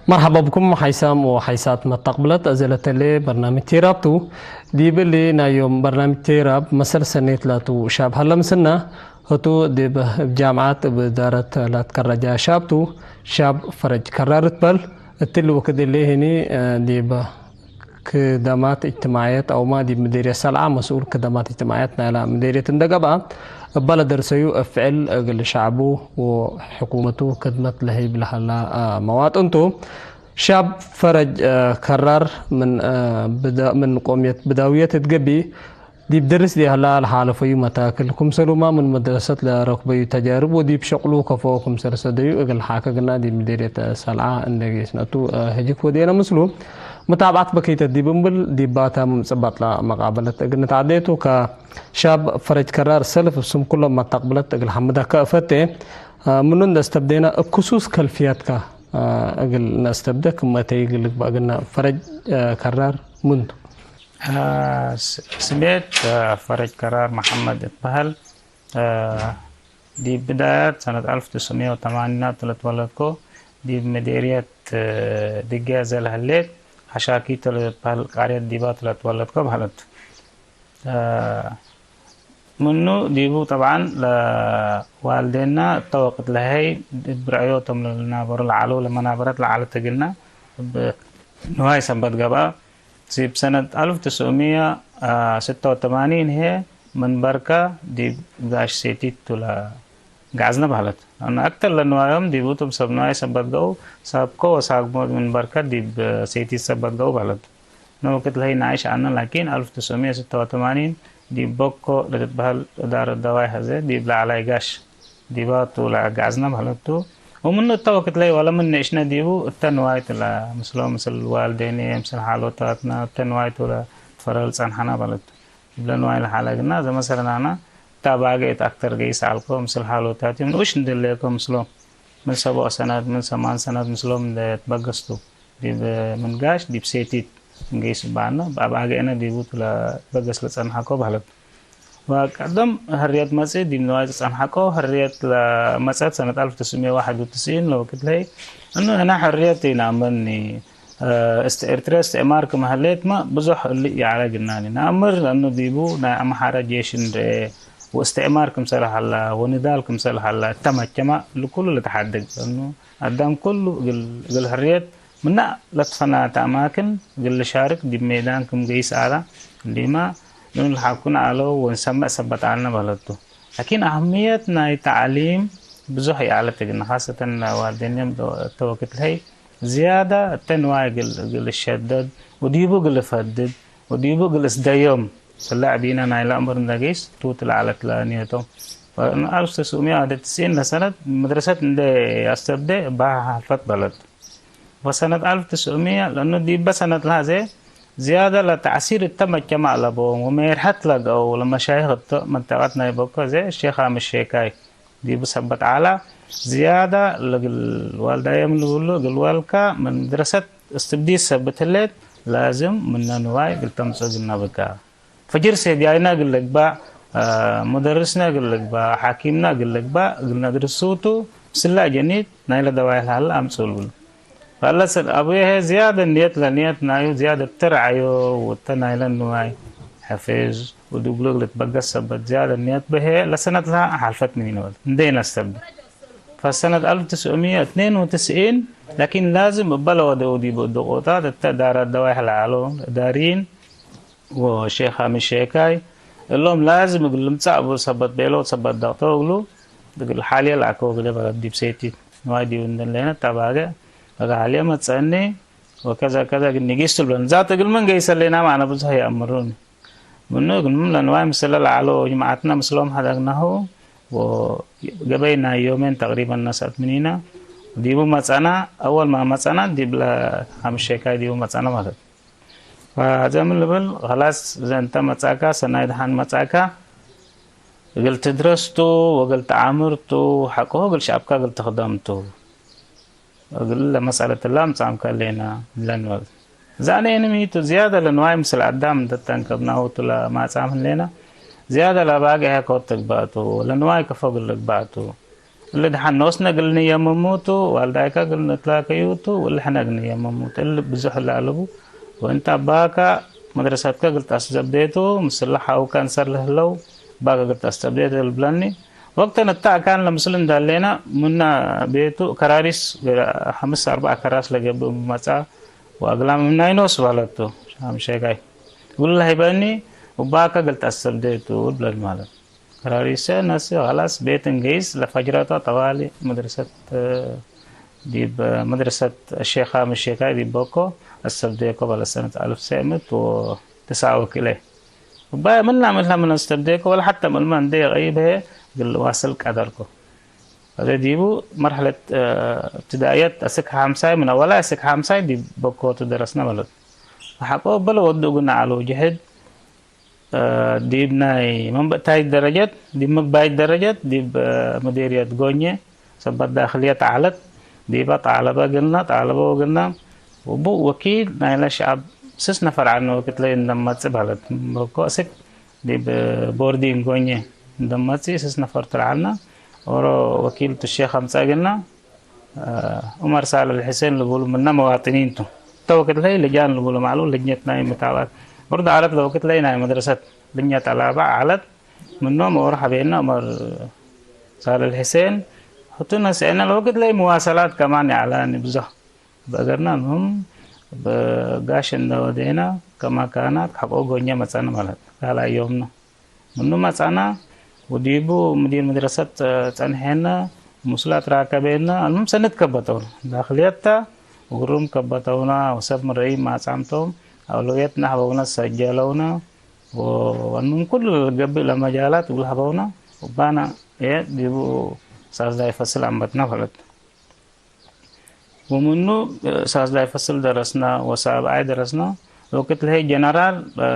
مرحبا بكم حيسام وحيسات ما تقبلت أزلة لي برنامج تيرابتو دي بلي نايوم برنامج تيراب مسر سنة لاتو شاب هلا مسنا هتو دي بجامعات بدارة لا تكرجا شابتو شاب فرج كررت بل التلو وكد اللي هني دي كدامات اجتماعيات او ما دي مديرية سلعة مسؤول كدامات اجتماعيات نالا مديرية اندقبا بلد درسيو افعل اقل شعبه وحكومته خدمت لهي بلحلا مواد انتو شاب فرج كرر من قومية بداوية تقبي دي بدرس دي هلا الحالة في متاكلكم سلوما من مدرسة لركبي تجارب ودي بشغلو كفوكم سرسديو اقل حاكا قلنا دي مديرية سلعة اندقي سنتو هجيك ودينا مسلو متابعة بكيت الديبنبل ديباتا مصبط لا مقابلة اقل نتعديتو كشاب فرج كرار سلف سم كل ما تقبلت اقل حمدا كأفتة منون استبدينا بخصوص كلفياتك اقل نستبدا كما تيقل بقلنا فرج كرار منذ سميت فرج كرار محمد إقبال دي بداية سنة 1980 تولدكو دي مديرية دقازة الهليت حشاكي تولد قرية ديبا تولدكو بهلت منو ديبو طبعا لوالدينا توقت لهي برعيوتهم للنابر العالو لما نابرت العالو تقلنا نواي سنبت قبا سيب سنة 1986 هي من بركة دي قاش سيتيت ولا قازنا بهلت أنا أكتر لأنه يوم دي بوتم سبناي سبت جو سابكو وساقمو من بركة دي سيتيت سبت جو بهلت نو كتل هي نعيش عنا لكن 1986 دي بوكو لتبهل دار الدواي هذا دي بلا على قاش دي باتو لا قازنا بهلتو ومن التوقت لي ولا من إيشنا ديبو التنوايت لا مسلوم مثل الوالدين مثل حالوتاتنا التنوايت ولا فرال صنحنا بلد بلا نواي لحالنا زي مثلا أنا تابعت أكتر جيس علىكم مثل حالوتاتي من وش ندلكم مسلوم من 7 سنوات من 8 سنوات مسلوم ده تبغستو دي من قاش دي بسيتي جيس بانا بابا أنا ديبو تلا بغس لصنحكو بلد وقدم هريات مسجد دي نوايز صنحكو هريات مسجد سنة 1991 لو كنت لي انه انا هريتي نعملني ارترا استعمار كمهلات ما بزح اللي على جناني نامر لانه ديبو نعم حارة جيشن واستعمار كمسلح الله ونضال كمسلح الله تمكما لكل اللي تحدق لانه قدام كله قل هريات منا لطفنا تأماكن قل شارك دي ميدان كم جيس على ديما لأن الحكون على ونسمع سبت علنا بلده لكن أهميتنا التعليم بزحي على تجنا خاصة والدين توقت هي زيادة تنوع قل الشدد وديبو قل فدد وديبو قل سديوم سلا بينا نايل أمر نجيس توت على تلانيتهم فأنا 1990 سنة مدرسة عندي أستبدأ بها حفلة بلد وسنة 1900 لأنه دي بس سنة هذه زيادة لتعسير التم الجماعة لبوم وميرحت لك أو لما شايخ منطقتنا يبقى زي الشيخ عام الشيكاي دي بسبت على زيادة للوالدة يملولو الوالكا من مدرسة استبديس سبت الليل لازم من نواي بالتمسك النبكا فجر سيدينا قل لك با مدرسنا قل لك با حكيمنا قل لك با قلنا درسوتو سلا جنيد نايل دواي الحال أمسول فالله أبوه زيادة نيت لنيت نايو زيادة ترعيو وتنايل النواي حفيز ودبلوغ لتبقى السبت زيادة نيت به لسنة لها حلفت من ولد ندينا السبت فسنة 1992 لكن لازم ببلا ودي بالضغوطات التدار الدواء العالو دارين وشيخ عامل شيكاي اللهم لازم يقول لهم تصعبوا سبت بيلو سبت ضغطه يقولوا يقول حاليا العكو قلب دي بسيتي نواي دي وندن لنا تباقى عليه ما تسألني وكذا كذا نجيس تلبن ذات قل من جيس لنا معنا بس هي أمروني منو قل من لنواي مثل العلو جماعتنا مسلم حدقناه وجبينا يومين تقريبا ناس أتمنينا ديبو متسانا أول ما متسانا ديبلا هم الشيكاي ديبو متسانا مهد فهذا من لبل خلاص إذا أنت متساكا سنايد حان متساكا قلت درستو وقلت عامرتو حقه قلت شعبك قلت خدمتو أقول مسألة اللام تعم كلنا لنوال زاني إنمي زيادة لنواي مثل عدام دتان كبناه تلا ما تعم لنا زيادة لباقي هكوتك باتو لنواي كفوق لك باتو اللي دحين نوسنا قلنا يا مموتو والدايكا قلنا تلاقيوتو واللي حنا قلنا يا مموت اللي بزح اللي علبو وانت باكا مدرستك قلت أستبديتو مسلحة أو كان صار له لو باكا قلت أستبديت البلاني وقتنا التاع كان لمسلم دالينا منا بيتو كراريس 5 4 كراس لقى بمسا وأقلام من ناينوس والدتو شام شيكاي والله يباني وباكا قلت أستبديتو البلاد مالك كراريسة ناس خلاص بيت انجيز لفجرته طوالي مدرسة دي مدرسة الشيخ هام الشيخاي دي بوكو استبديكو على سنة 1909 كيليه وباي من نعملها من استبديكو ولا حتى من ما ندي غيبه قل واصل قدركو هذا ديبو مرحلة ابتدائيات أسك حامساي من أولها أسك حامساي دي بوكو تدرسنا ولد وحقو بلو ودو قلنا على جهد دي بناي من بتاي درجات دي مباي درجات دي بمديرية غونية سبب داخلية تعالت دي بقى طالبة قلنا وبو وكيل نايلا شعب 6 نفر عنه وقت لي لما تسبهلت بوكو أسك دي بوردين غونية لما تسي 6 نفر طلعنا ورا وكيل الشيخ 5 قلنا عمر سالم الحسين اللي بيقولوا منا مواطنين تو وقت لي لجان اللي بيقولوا معلول لجنة نايم متابعات برضه عرفت لو كنت لقينا مدرسة بنية على عالت منهم وراح بيننا عمر صار الحسين حطينا سألنا لو كنت لقي مواصلات كمان إعلان بزح بقدرنا هم بقاش ودينا كما كانت حقوق غنية مثلا مالت على يومنا منهم مثلا وديبو مدير مدرسة تنحينا مسلات راكبينا المهم سنة كبتون داخليتها وقروم كبتونا وسب مرئي ما سامتهم أولوياتنا حبونا سجلونا ومن كل قبل المجالات والحبونا وبانا ديبو ساس داي فصل عمتنا فلت ومنو ساس داي فصل درسنا وسابعي درسنا لو كنت لهي جنرال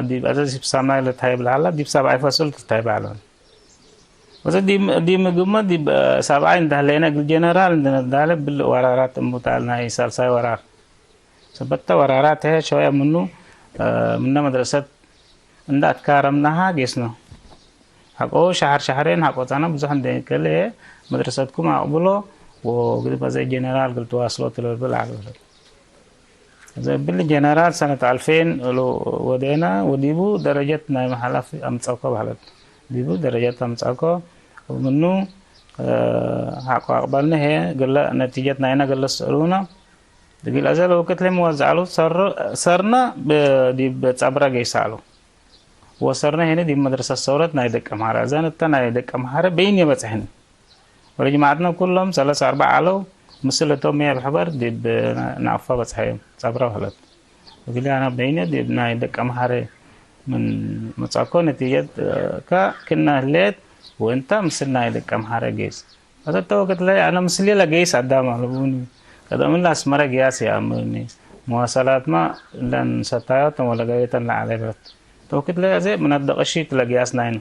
دي أساس بسامعي لتهيب العالم دي بسابعي فصل تتهيب العالم وزا دي مقومة دي سابعي انده لينا الجنرال عندنا الدالب بالورارات المتعلنا يسال ساي ورار سبتا ورارات هي شوية منو من مدرسة عند أتكارمناها جسنا حقو شهرين حقو تانا بزحن دي كله مدرستكم أقبلوا وقد بزي جنرال قلت واصلوا تلو على زي بالجنرال سنة 2000 ودينا وديبو درجتنا محلا في أمتصاقو بحلت ديبو درجات أمتصاقو ومنو حقو أقبلنا هي قل نتيجتنا هنا قل سألونا دقيل أزال وقت لهم وزعلوا صرنا دي بتصبرا جيسالو وصرنا هنا دي مدرسة الصورة نايدك أمهارة زان التا نايدك أمهارة بين يبتحن ورجمعتنا كلهم 3 4 علو مثل توم يا بحبر دي بنعفا بتحيم صبرا وحلت وقال أنا بيني دي نايدك أمهارة من متصاقو نتيجة كنا هليت وانت مثل نايدك أمهارة جيس هذا توقت لي أنا مثلي لجيس عدامة لبوني كذا من لاس مرة جياس يا أمني مواصلات ما لن ستايات ولا جاية لا على بيت توكيد لا زي من الدقشيت لجياس ناين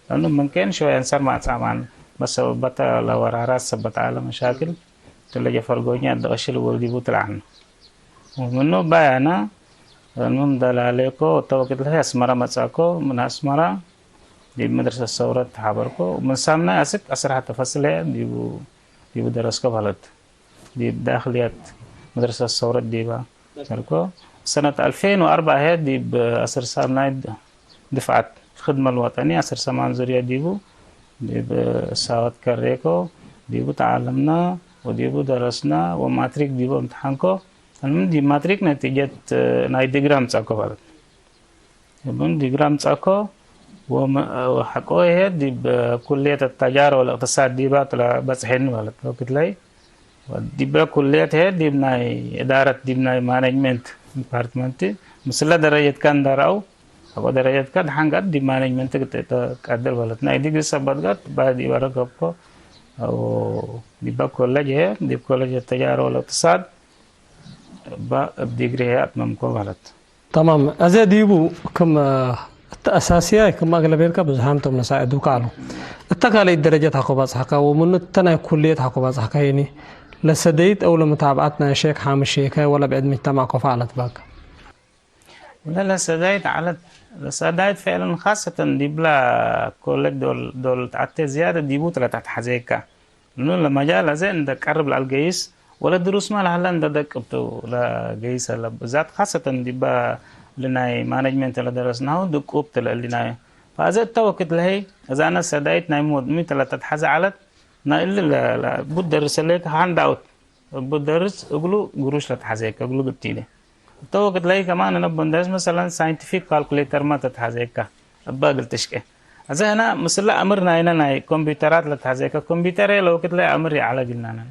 لأنه ممكن شوية إنسان ما تعمل بس بتا لو رارات سبت على مشاكل تلاقي فرقوني الدقشيل والدي بطلعنا ومنه بيانا المهم دلاليكو توكيد لا أسمرة مساكو من أسمرة دي مدرسة الصورة تحبركو ومن سامنا أسك أسرع تفصيله دي بدرسكو بلد دي بداخليات مدرسة الصورة دي بقى سركو سنة 2004 هي دي بأسر سامنا دفعت الخدمة الوطنية أسر سامان زوريا ديبو دي بساوات كاريكو ديبو تعلمنا وديبو درسنا وماتريك ديبو امتحانكو المهم دي ماتريك نتيجة ناي ديجرام تساكو بلد يبون ديجرام تساكو وحقوه هي دي بكلية التجارة والاقتصاد دي بقى طلع بس حين بلد وقت لي دي بقى كلية هي دي بناي إدارة دي بناي مانجمنت ديبارتمنت مثل درجة كان دراو أو درجة كان حنقد دي مانجمنت كتقدر بلدنا دي قصة بدقت بعد دي ورقة أو دي بقى كلية هي دي كلية التجارة والاقتصاد بقى بديجري هي أتممكو بلد تمام أزا ديبو كم الأساسية كم أغلبية بزهانتم نساعدوك على التقالي درجة حقوبات حقا ومن التنا كلية حقوبات حقا يعني لسديت أو لمتابعتنا شيخ حامل الشيخة ولا بعد مجتمع كفالة باك لا سدايت فعلا خاصة دي بلا كولك دول تعطي زيادة ديبو تلا تحت حزيكا إنه لما جاء لازم عندك قرب للجيش ولا دروس ما لها لان دك بتو لا جيس لا بذات خاصة دي با لناي مانجمنت لا درسناه دك أوبت لناي فهذا التوقيت لهي إذا أنا سدايت نايمود مي تلا تتحز على نا إلا لا بود درس لك هاند أوت بود درس أقوله قروش لا تحزيك أقوله قبتيني التوقيت لهي كمان أنا بندرس مثلا ساينتفيك كالكوليتر ما تتحزيك أبغى تشكي إذا أنا مثلا أمرنا هنا ناي كمبيوترات لا تحزيك كمبيوتر لو كده لا أمري على جلنا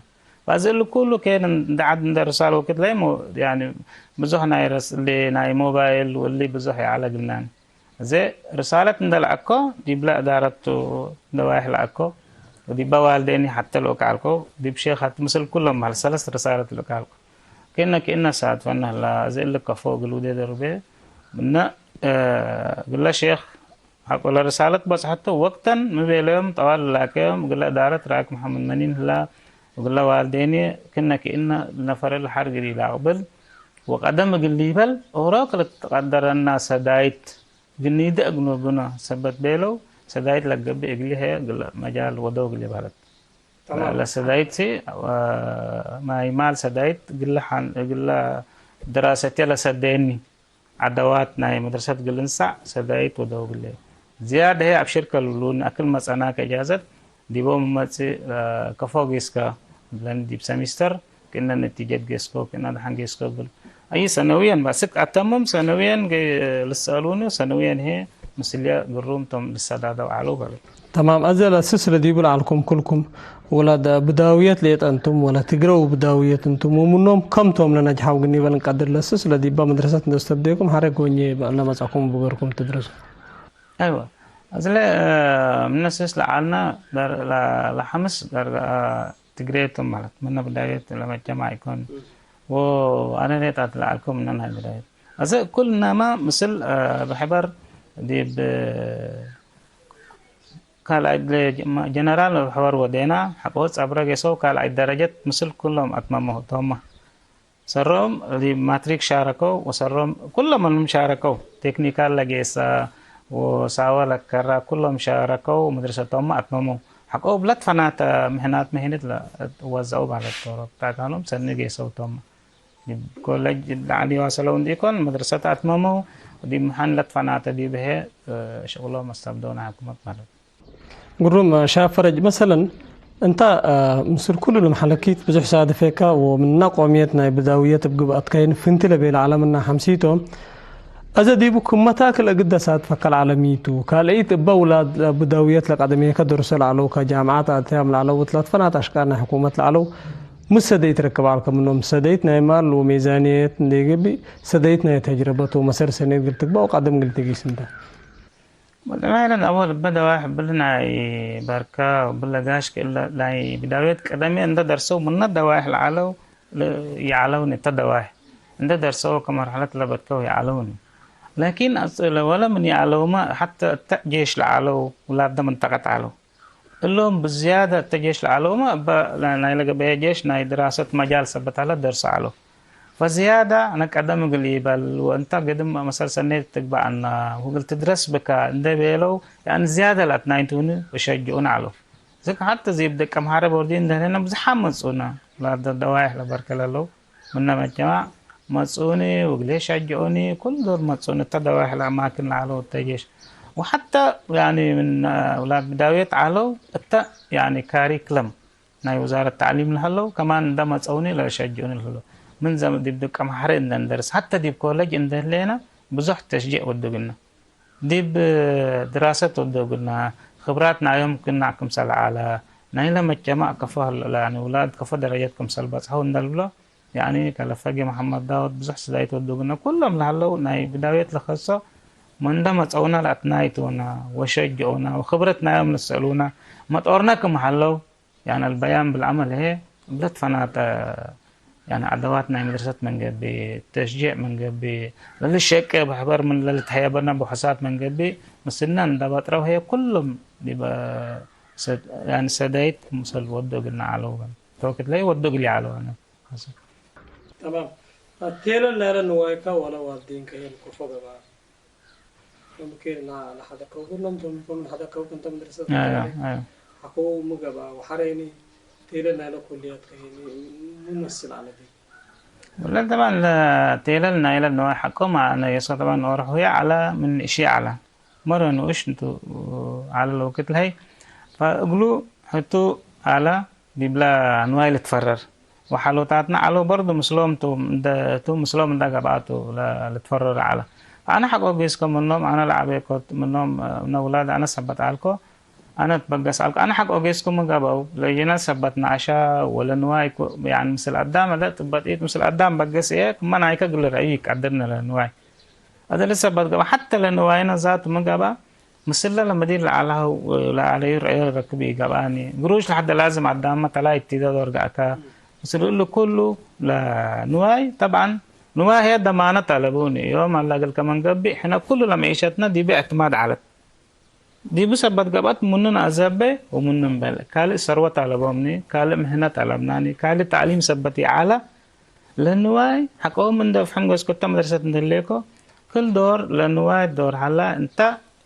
فازل كله كان عاد رسالة وكده لا يعني بزح ناي اللي ناي موبايل واللي بزح على جنان زي رسالة ندل أكو دي بلا دارت دواح لأكو ودي بوالديني حتى لو كالكو دي بشيخ حتى مثل كلهم مع ثلاث رسالة لو كالكو كأننا ساعات فنه لا زي اللي كفو قالوا دي دربي منا قال له شيخ أقول رسالة بس حتى وقتا مبيلهم طوال لكم قال له دارت راك محمد منين لا وقال له والديني كأن نفر الحرق دي لعقبل وقدم قليبل وراك لتقدر الناس سدايت قلني دقنو بنا سبت بيلو سدايت لقب إقلي هي قل مجال ودو قلي بالت لا سدايت سي ما يمال سدايت قل دراستي لا سديني عدوات ناي مدرسة قل نسع سدايت ودو قلي زيادة هي بشركة لون أكل مسأنا كإجازة دي بوم ماتسي كفو جيسكا بلان دي بسمستر كنا نتيجة جيسكو كنا دحان جيسكو بل أي سنويا بسك أتمم سنويا للسالوني سنويا هي مسلية قروم تم للسادة وعلو بل تمام أزل السلسلة دي عليكم كلكم ولا ده بداويات ليت أنتم ولا تقرأوا بداويات أنتم ومنهم كم توم لنجحوا قني بنقدر السلسلة دي بمدرسة نستبديكم حرق وني بأن مساكم بغيركم تدرسوا أيوة أزل من السلسلة لعلنا لحمس تقريتهم مالت من بداية لما الجماعة يكون وأنا نيت أطلع لكم من أنها البداية أزل كلنا ما مثل بحبر دي قال عيد جنرال الحوار ودينا حقوق أبرق يسوع قال عيد درجات مثل كلهم أتممه توما سرهم دي ماتريك شاركوا وسرهم كلهم من شاركوا تكنيكال لجيسا وساوا لكرا كلهم شاركوا ومدرسة توما أتممه حقوق بلاد فنات مهنات لا وزعوا على الطرق بتاعتهم سنة جيسوا توما كولج علي واصلون دي كون مدرسة أتممه ودي محن لات فنات دي به شغلهم استبدون حكومة مالك قرم شافرج مثلا انت مثل كل المحلكيت بزح سعد فيك ومن نقوميتنا بداوية بقبقات كاين فنت لبي العالمنا حمسيتهم أزدي بكم متاكل أقد سعد فك العالميتو كالعيت بولاد بداوية الأقدمية كدرس العلو كجامعات أتيام العلو وثلاث فنات أشكالنا حكومة العلو مش سديت ركب عليكم منهم سديت نايمال وميزانية نيجبي سديتنا تجربة ومسار سنة قلت بقى وقدم قلت جيسم ده والله أول بدأ واحد بلنا بركة وبلا جاش كلا لا بداية كلامي عند درسوا من الدواح العلو يعلون التدواح عند درسوا كمرحلة لبتكوا يعلون لكن ولا من يعلو ما حتى الجيش العلو ولا بد منطقة علو اللهم بزيادة الجيش العلو ما لا يلقى بها جيش ناي دراسة مجال سبت على درس علو فزيادة أنا قدم قلي بل وأنت قدم مثلا سنة تقبع أن وقلت تدرس بك عند بيلو يعني زيادة لأتنايتوني وشجعون على زك حتى زي بدك كم حارب وردين ده هنا بزحام مسؤولنا لا دوايح لبركة له منا مجمع مسؤولي وقلي شجعوني كل دور مسؤولي تدوايح الأماكن على التجيش وحتى يعني من أولاد بداية علو حتى يعني كاريكلم ناي وزارة التعليم لهلو كمان ده مسؤولي لا شجعوني لهلو من زمان دي بدك كم حرق ندرس حتى دي بكولج عنده لنا بزح تشجيع ودقنا دي بدراسة ودقنا خبراتنا يوم كنا كمسال على نايلا مجتمع كفاه يعني أولاد كفاه درجات كمسال بس هون دلبلا يعني كلفاجي محمد داود بزح سدايت ودقنا كلهم لهلو ناي بداية لخصة من ده مسؤولنا لأتنايتونا وشجعونا وخبرتنا يوم نسألونا ما تقرنا كم حلو يعني البيان بالعمل هي بلد فنات يعني أدواتنا مدرسة من قبل تشجيع من قبل للشك بحبر من للتحيابنا بحثات من قبل مسنان دبات رو هي كلهم بيبقى يعني سدايت مسل ودق لنا علوهم توكت لي ودق لي علوهم تمام التيلا لا نوايكا ولا والدين كين كفوق بقى ممكن لا حدا كوكب لم تكن حدا كوكب أنت مدرسة أيوة حكوا مجبا وحريني تيلنا له كليات كهني ممثل على دي ولا طبعا تيلا النايلة إنه حكم أنا يسوع طبعا أروح ويا على من إشي على مرة إنه إيش أنتوا على الوقت الهي فأقولوا حطوا على بيبلا نوايل تفرر وحلو تاتنا على برضه مسلم تو مسلم ده قبعته لا تفرر على أنا حقو جيسكم منهم أنا لعبيكم منهم من أولاد أنا سبت عليكم أنا تبقى عليكم أنا حقو جيسكم من قبعوا لجينا سبتنا عشاء ولا نواي يعني مثل قدام لا تبقى إيه مثل قدام بقى إيه ما نايك قل رأيك قدرنا لنواي هذا لسه بتقبع حتى لنواينا ذات من قبع مثل لما دير على ولا على رأي ركبي قبعني قروش لحد لازم قدام ما تلاقي تيدا ورقعك مثل له كله لا نواي طبعا نواي هي ضمانة طلبوني يوم الله قال كمان قبي احنا كل معيشتنا دي باعتماد على دي بسبب قبات مننا عذاب ومننا بل قال ثروة طلبوني قال مهنة طلبناني قال تعليم سبتي على لنواي حقهم من دفعهم قوس كنت مدرسة ندليكو كل دور لنواي دور هلا انت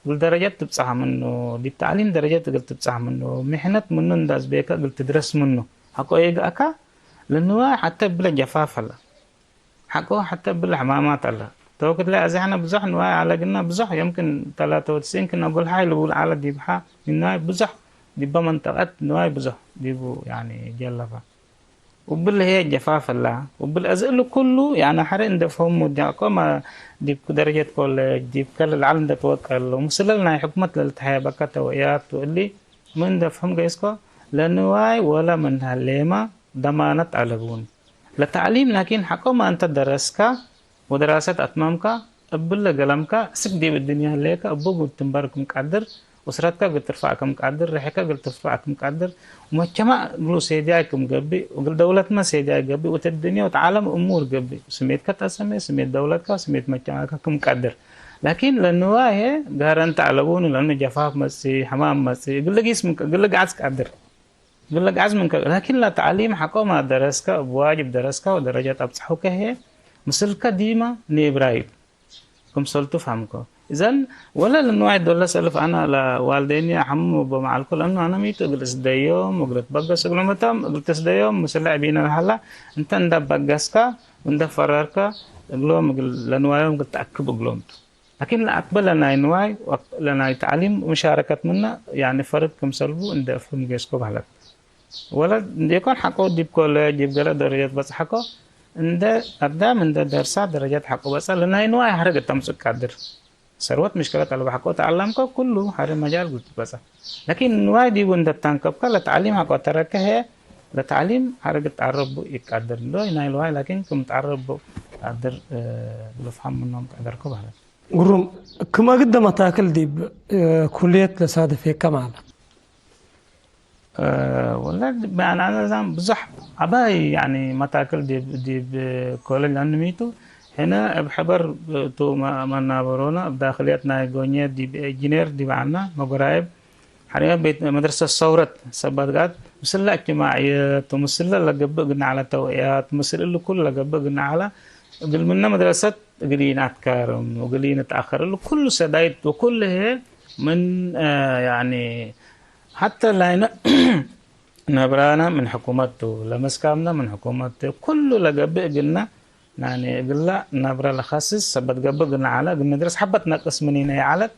والدرجات تبصح منه دي التعليم درجات قلت تبصح منه محنة منه نداس بيكا قلت تدرس منه حقو ايه اكا لانه حتى بلا جفاف الله حقو حتى بلا حمامات الله تو كنت لا ازحنا بزح نواي على قلنا بزح يمكن 93 كنا نقول هاي اللي بقول على دي بحا من نواي بزح دي بمنطقة نواي بزح دي بو يعني جلفا وبال هي جفاف الله وبالأزل كله يعني حرين دفهم وديكو ما دي درجة كولج دي كل العالم ده توكل ومسللنا حكومة للتحية بكا توقيات واللي من دفهم جيسكو لأنه واي ولا من هالليمة ضمانة علبون لتعليم لكن حكومة أنت درسك ودراسة أتمامك أبلا قلمك سك دي بالدنيا ليك أبوك تنبارك مقدر أسرتك قلت ترفعك مقدر ريحك قلت ترفعك مقدر ومجتمع قلوا سيدايكم قبي وقل دولتنا سيداي قبي وتالدنيا وتعالم أمور قبي سميتك تسمي سميت دولتك سميت مجتمعك مقدر لكن لأنه هي قهر أنت علبون لأنه جفاف مسي حمام مسي يقول لك اسمك يقول لك عزك قدر يقول لك عزمك لكن لا تعليم حكومة درسك بواجب درسك ودرجات أبصحوك هي مثلك ديما نيبرايب كم سلطو فهمكو إذن ولا لأنه دولة سألف أنا لوالديني أحمم وبمع الكل أنه أنا ميتو قلت ديوم وقلت بقس قلت متى قلت ديوم مسلا بينا الحلا أنت ندب بقسك وندب فرارك قلوم لأنه يوم قلت أكب قلومت لكن لا أقبل لنا نواي لنا تعليم مشاركة منا يعني فرق كم سلبو ندب فهم جيسكو بحلت ولا يكون حقو ديب كل جيب قلت درجات بس حقو عنده أبدا من درسات درجات حقه بس لأنه نواي حرق التمسك قدر ثروت مشكلة على حقه تعلمك كله هذا مجال قلت بس لكن نواي دي بند تنكب كلا تعليم حقه تركه هي لتعليم حرق تعرب يقدر له ينايل واي لكن كم تعرب قدر بفهم منهم قدر كبار قروم كما قدم تاكل دي كلية لسادة في كمال ولا أنا زام بزح أباي يعني ما تاكل دي بكل اللي نميتو هنا بحبر تو ما نابرونا بداخلياتنا جونية دي بإنجينير دي بعنا مقرايب حاليا بيت مدرسة الصورة سبادقات مسلا اجتماعية ومسلا لقب قلنا على توقيات مسلا له كل لقب قلنا على قل منا مدرسة قلينا أتكارم وقلينا تأخر له كل سدايت وكل هي من يعني حتى لنا نبرانا من حكومته لمسكامنا من حكومته كله لقب قلنا يعني قلنا نبرا لخصص سبت قبل قلنا على قلنا ندرس حبة نقص منين على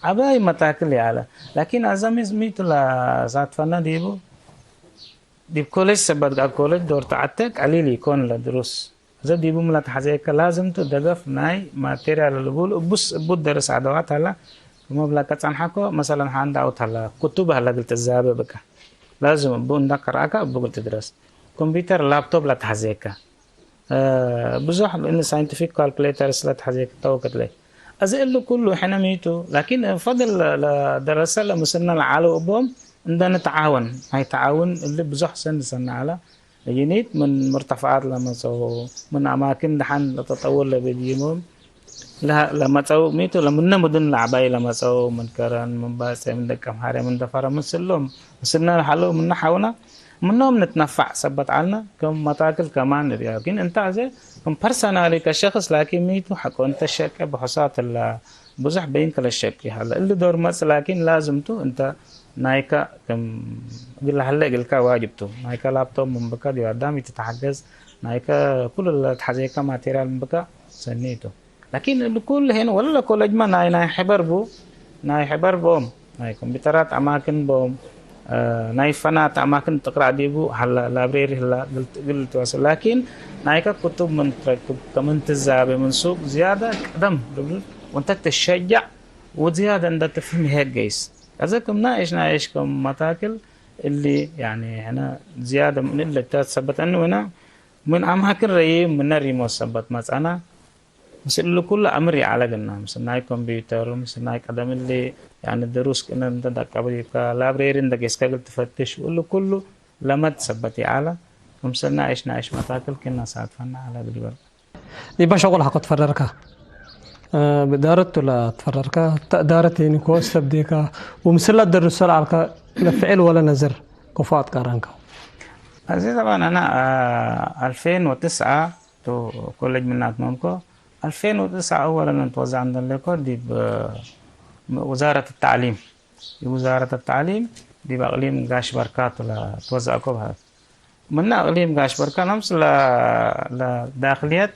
أباي متاكل على لكن أزمي زميت لا ذات فنا ديبو ديب كولج سبت قبل كولج دور تعتك علي لي يكون لدروس زاد ديبو ملا تحزيك لازم تدقف ناي ماتيريال اللي بقول بس بود درس عدوات هلا وما بلا كتسان حكو مثلا هاند اوت هلا كتب هلا قلت الزابة بك لازم بون نقراك بقول تدرس كمبيوتر لابتوب لا تحزيك بزح إن scientific calculators لا تحزيك توقت لي أزيل له كله إحنا ميتو لكن فضل دراسة لمسنا العالو أبوم عندنا تعاون هاي تعاون اللي بزح سنة على ينيت من مرتفعات لما سو من أماكن دحين لتطور لبديمهم لا لما سو ميتو لما مدن العباية لما سو من كران من باسة من دكام حارة من دفارة من سلهم مسنا الحلو من حاونا منهم نتنفع سبت عنا كم متاكل كمان لكن انت عزي كم بيرسونالي كشخص لكن ميتو حكو انت الشك بحصات بزح بين كل الشك هلا اللي دور مس لكن لازم تو انت نايكا كم قل هلا قل كا واجبته نايكا لابتوب من بكا دي قدامي تتحجز نايكا كل التحزيكا ماتيريال من بكا سنيته لكن كل هنا ولا كل اجمع ناي حبر بو ناي حبر بوم ناي كمبيوترات اماكن بوم ناي فنات اماكن تقرا ديبو هلا لابريري هلا قلت وصل لكن نايكا كتب من كتب كمان تزابي من سوق زياده قدم وانت تشجع وزياده انت تفهم هيك جيس اذا كم نايش كم متاكل اللي يعني هنا زياده من اللي تثبت انه هنا من اماكن ري من ريمو ثبت مثلا مثل كل امري على جنا مثل ناي كمبيوتر مثل ناي قدم اللي يعني الدروس كنا ندك قبل لابريري ندك اسكال تفتش كله لما تثبتي على مثل نايش متاكل كنا ساعدنا على دلوقتي دي بشغل حق تفررك بدارت ولا تفررك دارت يعني كوس تبديك ومثل الدرس على لفعل ولا نزر كفات كارنك هذه طبعا انا 2009 تو كولج منات مامكو 2009 اولا توزع عندنا لكو دي بوزارة التعليم دي وزارة التعليم دي بأقليم قاش بركات ولا توزع كوبها من أقليم قاش بركات نمس لداخليات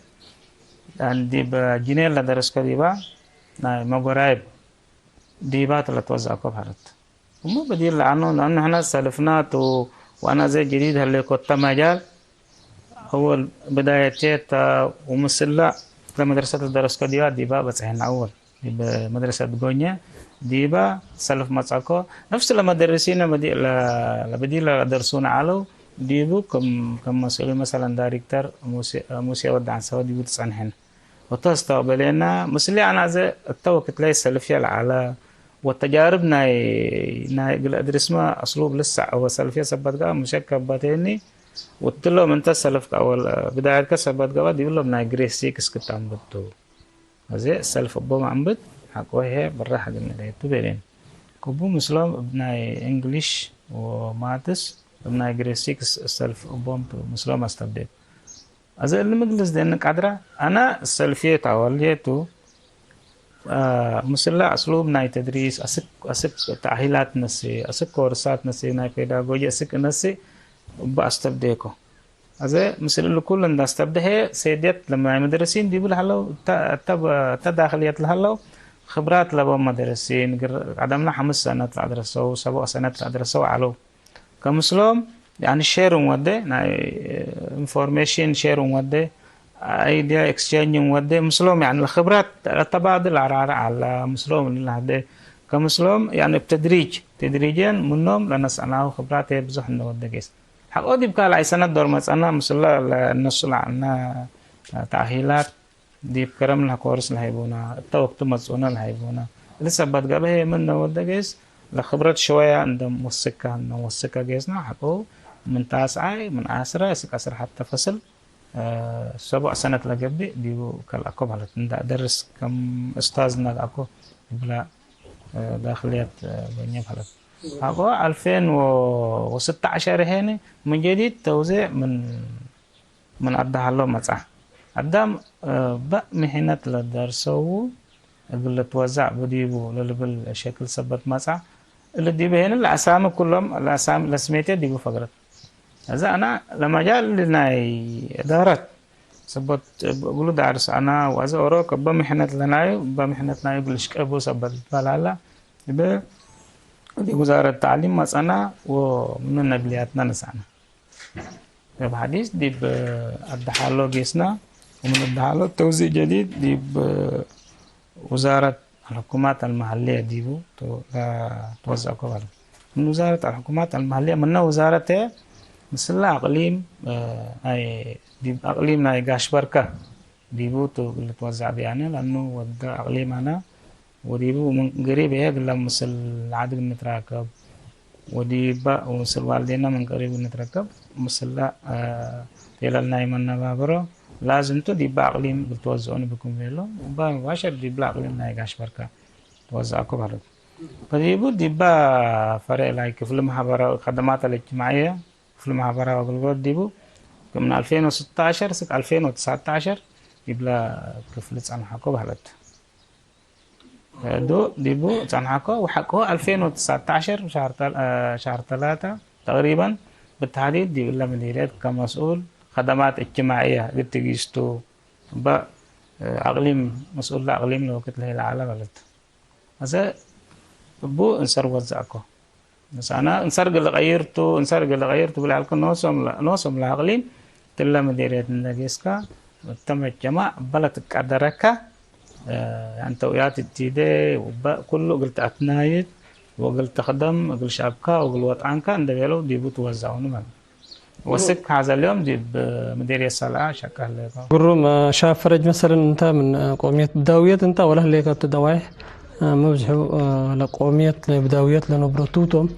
دي بجنين لدرس كديبا ناي مقرايب ديبا تلا توزع كوبها ومو بديل لأنه احنا سلفنات وأنا زي جديد هاللي كنت مجال أول بداية ومسلا مدرسة الدرس كديبا ديبا بس احنا أول بمدرسة بغونيا ديبا سلف مساكو نفس المدرسين بدي درسون علو ديبو كم مسؤول مثلا دايركتور موسيقى ودعن سوا ديبو تسعنهن وتستقبلنا مسلي أنا زي التوقت ليس سلفيا على والتجارب ناي أدرس ما أسلوب لسه أو سلفيا سبت قا مشكل باتيني وتلو من تسلف أول بداية كسبت قا دي بلو ناي جريس سيكس كتام بتو زي السلف أبو معبد حقوه هي برا حق من اللي تبين كوبو مسلم ابناي إنجليش وماتس ابناي جريس سيكس السلف أبو مسلم استبدل أزي اللي مجلس ده إنك قادرة أنا السلفية تاوليتو مسلا أسلوب ناي تدريس أسك تأهيلات نسي أسك كورسات نسي ناي بيداغوجي أسك نسي بأستبديكو أزي مثل اللي كل الناس تبدأ سيديت لما مدرسين ديبول هلو تداخليات هلو خبرات لبا مدرسين عدمنا 5 سنوات أدرسوا 7 سنوات أدرسوا علو كمسلم يعني شيرون وده انفورميشن شيرون وده ايديا اكسشينج وده مسلم يعني الخبرات التبادل على مسلم اللي هذا كمسلم يعني تدريجيا منهم لنسأله خبرات يبزح وده جيس حقو دي بقى لأي سنة دور مسألة مسلا النسل عنا تأهيلات دي بكرم لها كورس لهيبونا التوقت مسؤولنا لهيبونا لسه بعد قبل من وده جيس لخبرات شوية عندهم موسكة جيسنا حقو من تاسعة من 10 أسر حتى فصل 7 سنة لقبي ديو كالأكوب على درس كم أستاذنا أكو بلا داخليات بنيب على أكو 2016 هنا من جديد توزيع من أدها له مسح أدام بق مهنة لدرسوا اللي توزع بديبو بالشكل سبت مسح اللي دي هنا الأسامي كلهم الأسامي الأسميتة ديبو فقرت هذا أنا لما جاء لنا إدارة سبت بقولوا دارس أنا وأذا أروك بمحنة لنا يقولش كأبو سبت فلا يبقى دي وزارة التعليم مسأنا ومن النقلياتنا نسأنا الحديث دي بأدحالو جيسنا ومن الدحالو توزيع جديد دي بوزارة الحكومات المحلية ديبو توزع كوال من وزارة الحكومات المحلية من وزارة مثل أقليم أي دي أقليم ناي قاش بركة ديبو تو اللي توزع بيعني لأنه ودا أقليم أنا وديبو من قريب هيك لما مثل عدد نتراكب وديبا ومثل والدينا من قريب نتراكب مثل تيلا ناي من نبابرو لازم تو ديبا أقليم بتوزعوني بكم فيلو وبا مباشر ديبا أقليم ناي قاش بركة توزعكم بارد فديبو ديبا فرق لايك في المحاضرة الخدمات الاجتماعية كفل معبرة وقلقود ديبو من 2016 سك 2019 يبلا كفل تصنحكو بهلت دو ديبو تصنحكو وحقه 2019 شهر 3 تقريبا بالتحديد دي ولا مديريات كمسؤول خدمات اجتماعية قلت جيستو أقليم مسؤول الأقليم لو كنت له العالم بلد هذا بو انسر وزعكو بس أنا انسر قل غيرتو بالعلق نوصم الأقليم تلا مديرية النجيسكا تم الجماع بلد قدركا يعني توقيات التيدي كله قلت أتنايد وقلت خدم قل شعبكا وقل وطعنكا اندبيلو ديبو توزعون من وسك هذا اليوم دي بمديرية صلاة شكل قرم شاف فرج مثلا انت من قومية بداوية انت ولا هليك بتدواي مبزحو لقومية بداوية لنبرتوتهم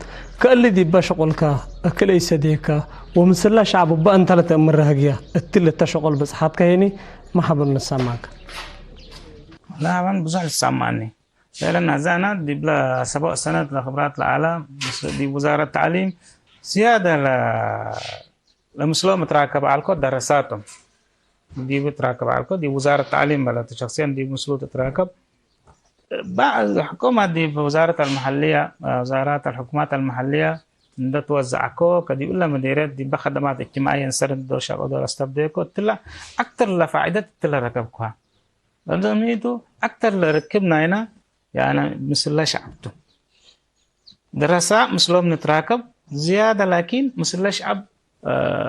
كاللي دي بشغلك أكل يسديك ومثلا شعب بقى انت لتأمر هجية التل تشغل بس حابك هيني ما حابب نسمعك لا من بزح السمعني فعلا هزانا دي بلا 7 سنوات لخبرات العالم دي وزارة التعليم زيادة لمسلوم تراكب على الكود دراساتهم دي بتراكب على الكود دي وزارة التعليم بلد شخصيا دي مسلوم تتراكب بعض الحكومة دي بوزارة المحلية وزارات الحكومات المحلية ده توزعكو كدي ولا مديريات دي بخدمات اجتماعية نسرد دور شغل دور استبديكو تلا أكتر لفائدة تلا ركبكوها لازميتو أكتر لركبنا هنا يعني مثل لا شعبتو دراسة مسلوم نتراكب زيادة لكن مثل شعب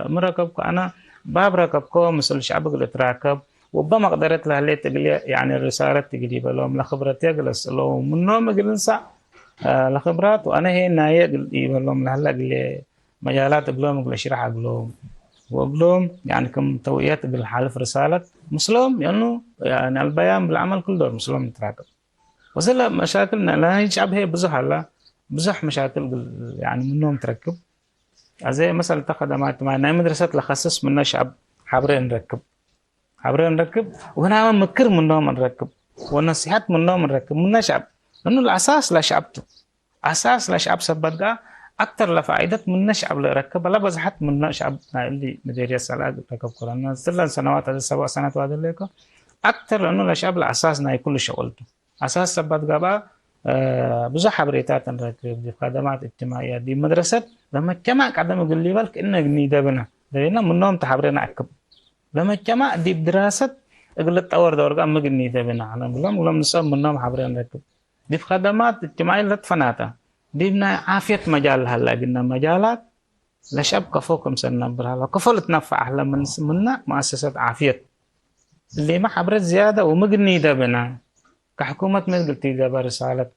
مركبكو أنا باب ركبكو مثل شعب اللي تراكب وبما قدرت له اللي تقلي يعني الرسالة تقلي بلوم لخبرتي جلس لو منهم جلسا لخبرات وأنا هي ناية قلي بلوم لهلا قلي مجالات بلوم قلي شرح بلوم وبلوم يعني كم توقيات بالحالف رسالة مسلم يعني البيان بالعمل كل دور مسلم نتراكب وزلا مشاكلنا لا شعب هي بزح لا بزح مشاكل يعني منهم تركب زي مثلا تخدمات مع مدرسة لخصص منها شعب حابرين نركب وهنا مكر منهم نركب والنصيحات منهم نركب منها شعب لأنه الأساس لا شعبته أساس لا شعب سبتها أكثر لفائدة منها شعب اللي ركب لا بزحت منها شعب اللي مديرية سلاج ركب كلنا سلا سنوات هذه 7 سنوات هذا اللي أكثر لأنه الشعب الأساس ناي كل شغلته أساس سبتها بقى بزح بريتات نركب دي خدمات اجتماعية دي مدرسة لما اجتمع قدام يقول لي بالك إنه جنيدة بنا لأنه منهم تحبرين أكب لما اجتمع دي بدراسة يقول لك تطور دور قام جنيدة بنا أنا بقول نصاب منهم حبرين ركب دي خدمات اجتماعية لتفناتها دي بنا عافية مجال هلا قلنا مجالات لشاب كفوكم سنة برها كفول تنفع أحلى من منا مؤسسات عافية اللي ما حبرت زيادة ومجنيدة بنا كحكومة مثل تيجا رسالة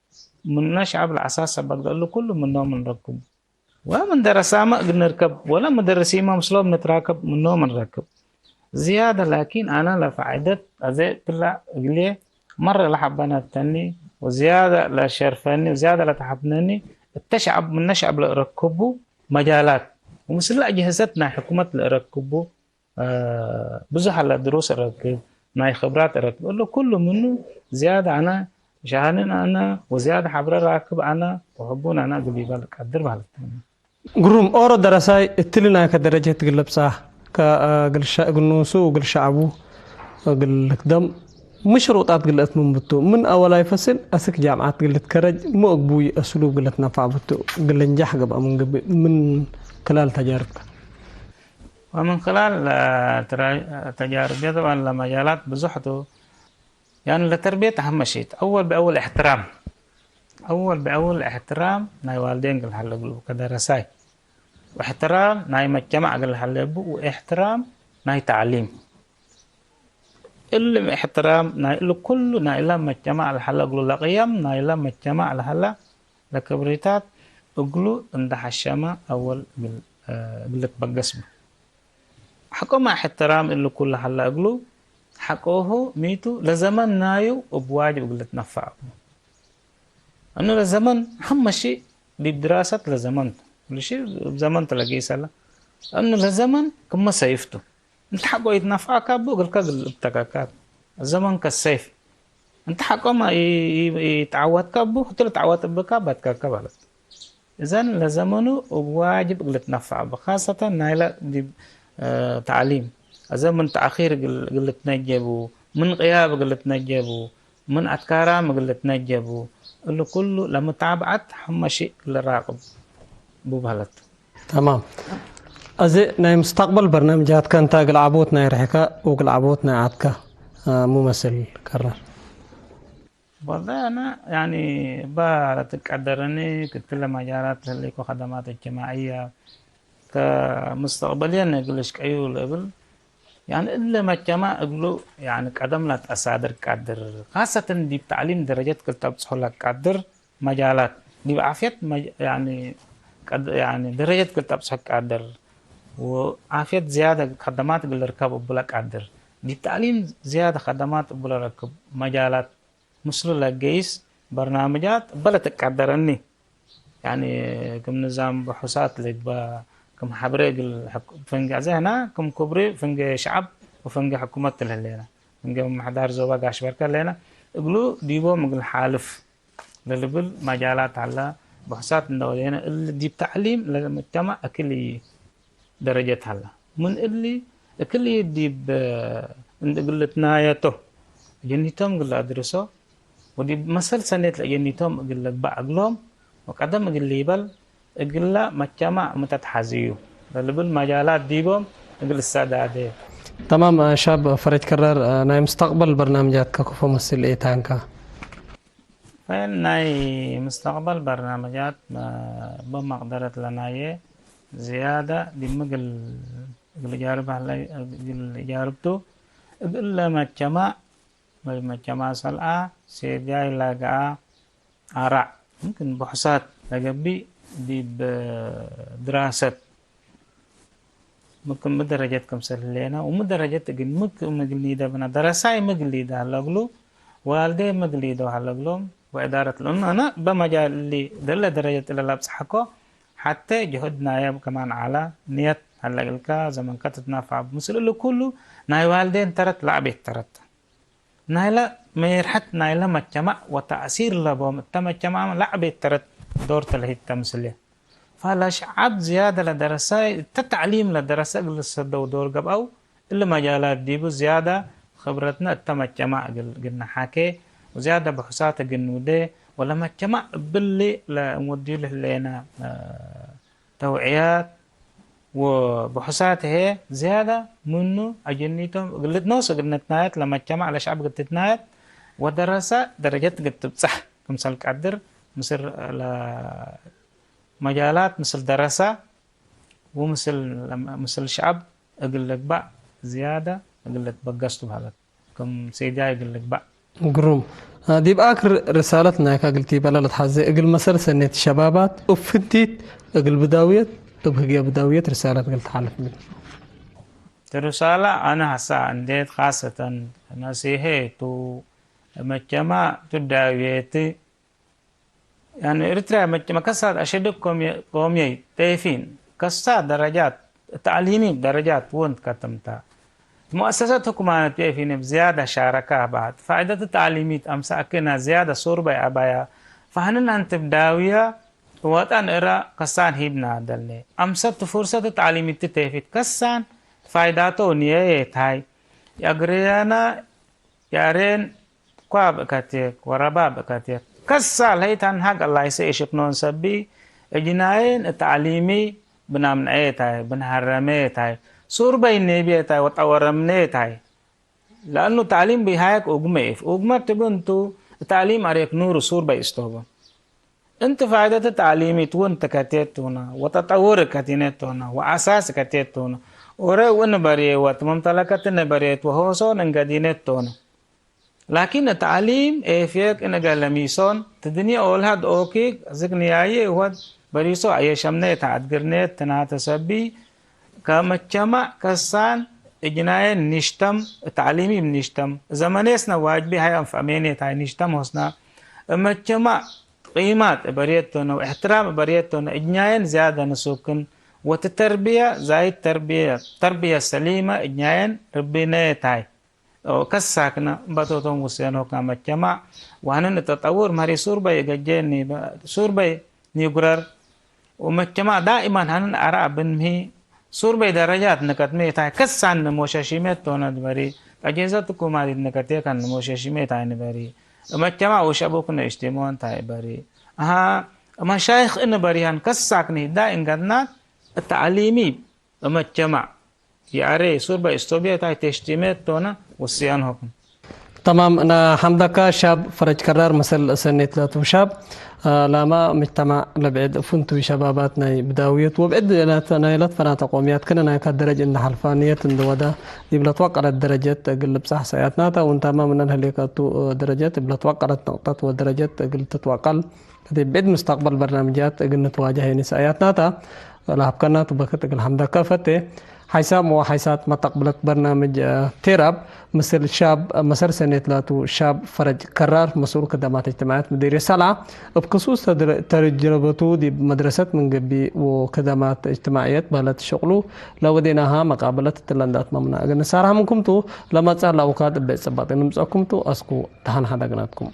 من شعب الأساس بقول له كله منهم نركب ومن درسا ما نركب ولا مدرسين ما مسلوب نتراكب منهم نركب زيادة لكن أنا لفائدة أزيد طلع قليه مرة لحبنا التاني وزيادة لشرفني وزيادة لتحبني التشعب من نشعب لركبوا مجالات ومثل أجهزتنا حكومة لركبوا بزح الدروس الركب ناي خبرات الركب له كله منه زيادة أنا شهانين أنا وزيادة حبر راكب أنا وحبون أنا قبل بالك قدر بالك قروم أورا دراساي التلنا كدرجة تقلب صح قلنوسو وقل شعبو وقل دم مشروطات قلت من بتو من أولا يفصل أسك جامعات قلت كرج مو أقبوي أسلوب قلت نفع بتو قل نجح قبل من خلال تجاربك ومن خلال تجاربي طبعا لمجالات بزحته يعني لتربية أهم شيء أول بأول احترام ناي والدين قل حلقلو كدرساي واحترام ناي مجتمع قل حلقلو واحترام ناي تعليم اللي احترام ناي له كله ناي لا مجتمع الحلقلو لقيم ناي لا مجتمع الحلا لكبريتات أقلو عند حشامة أول قلت بقسمه حكو مع احترام اللي كل حلا أقلو حقوه ميتو لزمن نايو وبواجب قلت نفع أنه لزمن أهم شيء بدراسة لزمن كل شيء بزمن تلاقيه سلا أنه لزمن كم سيفته أنت حقه يتنفع كابو قل كقل ابتكاكات الزمن كالسيف أنت حقه ما يتعود كابو حتى تعود بكابات كابالت إذن لزمنه واجب قلت نفع خاصة نايلة دي تعليم إذا من تأخير قلت نجبو من غياب قلت نجبو من أتكارام قلت نجبو اللي كله لما تابعت هم شيء للراقب بوبهلت. تمام. أزي ناي مستقبل برنامجات كان تاقل عبوتنا يرحكا وقل عبوتنا عادكا ممثل كرر. والله أنا يعني بتقدرني كنت لما مجالات اللي خدمات اجتماعية كمستقبليا نقولش كأيو لقبل يعني إلا ما جماعة أقولوا يعني قدم لا أصادر قدر خاصة دي بتعليم درجات كتاب صحلك قدر مجالات دي بعافية يعني درجات كتاب صحك قدر وعافية زيادة خدمات قل ركب بلا قدر دي بتعليم زيادة خدمات بلا ركب مجالات مثل الجيش برنامجات بلا تقدرني يعني كم نظام بحوثات لك كم حبريق فنج هنا كم كبري فنج شعب وفنج حكومة لنا فنج محضر زوجة قاش بركة لنا يقولوا ديبو مقل حالف للبل مجالات على بحثات الدولية اللي دي بتعليم للمجتمع أكلي درجة هلا من اللي أكلي ديب عند قلت نايته جنيتهم قل أدرسه ودي مثل سنة جنيتهم قل بعقلهم وقدم قل ليبل قل مجتمع متتحزيو للبل مجالات ديبهم قل السادة. تمام شاب فريد كرر ناي مستقبل برنامجات كوفو مسل إيه تانكا. فين ناي مستقبل برنامجات بمقدرة لناي زيادة دي مقل جارب جاربتو قل مجتمع سلعة سيداي لاقا آراء ممكن بحثات لقبي دي بدراسة ممكن مدرجات كم سلينا ومدرجات تقول ممكن مقليدة بنا دراساي مقليدة هلقلو والدي مقليدة هلقلهم وإدارة لأن أنا بمجال اللي دل درجة إلى لابس حكو حتى جهدنا يا كمان على نية هلقلكا زمن كتتنا فعب مسل اللي كله ناي والدين ترت لعبه ترت نايلا ميرحت نايلا مجتمع وتأثير لبهم التمجتمع لعبه ترت دور تلهي التمثيلية فلا شعب زيادة لدراسة التعليم لدراسة قل دور قب أو إلا مجالات ديبو زيادة خبرتنا التمجتمع قلنا حاكي وزيادة بحثات قلنا ولا مجتمع باللي لموديل لنا توعيات وبحثات هي زيادة منه أجنيتهم قلت نوصل قلنا تنايت لما مجتمع لشعب قلت تنايت ودراسة درجات قلت صح كمثال قدر مجالات مثل دراسة مثل شعب أقول لك بقى زيادة أقول لك بقصتوا بهذا كم سيدي أقول لك بقى قروم دي بآخر رسالتنا كقلتي بلالة حزي أقل مسار سنة الشبابات أفتيت أقل بداوية تبهي بداوية رسالة قلت حالف منه الرسالة أنا هسا عندي خاصة نصيحة مجتمع تداويتي يعني إريتريا مجتمع كساد أشد قومي تيفين كساد درجات تعليمي درجات وانت كتمتا مؤسسات حكومية تيفين بزيادة شاركة بعد فائدة التعليمية أمس أكنا زيادة صوربة أبايا فهنن أنت بداوية وطن إرا كسان هيبنا دلني أمس فرصة التعليمية تيفين كسان فائداته نية هاي يغريانا يارين قاب كتير ورباب كتير كسال هي تنهج الله يسيشك نون سبي الجناين التعليمي بنامن ايتاي بنحرميتاي سور بين نبيتاي وتورمنيتاي لانه تعليم بهاك اوغميف اوغما تبنتو التعليم عليك نور سور بيستوبا انت فائدة التعليمي تون تكاتيتونا وتطور كاتينيتونا واساس كاتيتونا ورا ونبري وتممتلكات نبريت وهوسو نغادينيتونا لكن التعليم فيك إن قال ميسون تدني أول هاد أوكي زكني أيه هو بريسو أيه شمنة تعذرني تناتسبي كمجتمع كسان إجناء نشتم تعليمي بنشتم زمانيسنا واجبي هاي أنفاميني تاي نشتم حسنا مجتمع قيمات بريتنا واحترام بريتنا إجناء زيادة نسوكن وتتربية زايد تربية سليمة إجناء ربنا تاي كساكنا باتوتون وسينو كمجتمع وهنن التطور ماري سوربا يجيني سوربا نيغرر ومجتمع دائما هن أرى بنمي صور بدرجات نكت ميتا كسان موشاشيمت تونا دبري أجهزة حكومة نكتيا كان موشاشيمت عين بري مجتمع وشابوكنا اجتماعا تاي بري ها مشايخ إن بريان كساكني دا إنغنا التعليمي مجتمع ياري صور باستوبيا تاي تشتيمت تونا وسيان حكم تمام. أنا حمدك شاب فرج كرار مثل سنة ثلاثة شاب لما مجتمع لبعد فنتو شباباتنا بداوية وبعد نايلات فنات قوميات كنا نايك الدرجة إن حلفانية إندودا دي بلتوقع الدرجات قلب صح سياتنا وانت ما من هليكاتو درجات بلتوقع النقطات والدرجات قل تتوقع دي بعد مستقبل برنامجات قل نتواجه نساياتنا لا بكنا تبكت قل حمدك فتة حيسام وحيسات ما تقبلت برنامج تيراب مثل شاب مسار سنة ثلاثة شاب فرج كرار مسؤول خدمات اجتماعات مدير سلعة بخصوص تجربته دي مدرسة من قبل وخدمات اجتماعيات بلد شغله لو ديناها مقابلة التلندات ممنوع أجن سارها منكم تو لما تسهل أوقات بيت سبات نمسكم تو أسكو تهان حدا جناتكم